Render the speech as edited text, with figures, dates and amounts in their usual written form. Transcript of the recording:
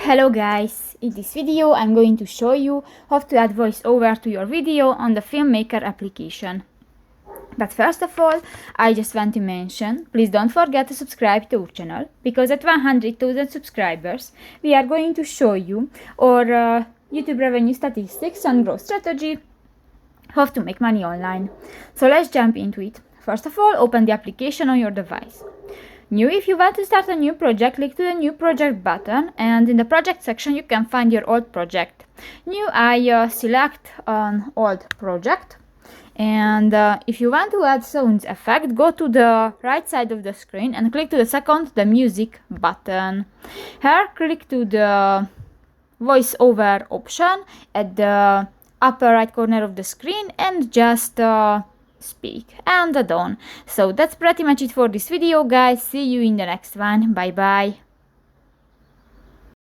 Hello guys, in this video I'm going to show you how to add voiceover to your video on the Filmmaker application. But first of all, I just want to mention, please don't forget to subscribe to our channel, because at 100,000 subscribers we are going to show you our YouTube revenue statistics and growth strategy, how to make money online. So let's jump into it. First of all, open the application on your device. New, if you want to start a new project, click to the new project button, and in the project section you can find your old project. New, I select an old project, and if you want to add sound effect, go to the right side of the screen and click to the second, the music button. Here click to the voiceover option at the upper right corner of the screen and just speak and done. So that's pretty much it for this video, guys. See you in the next one. Bye bye.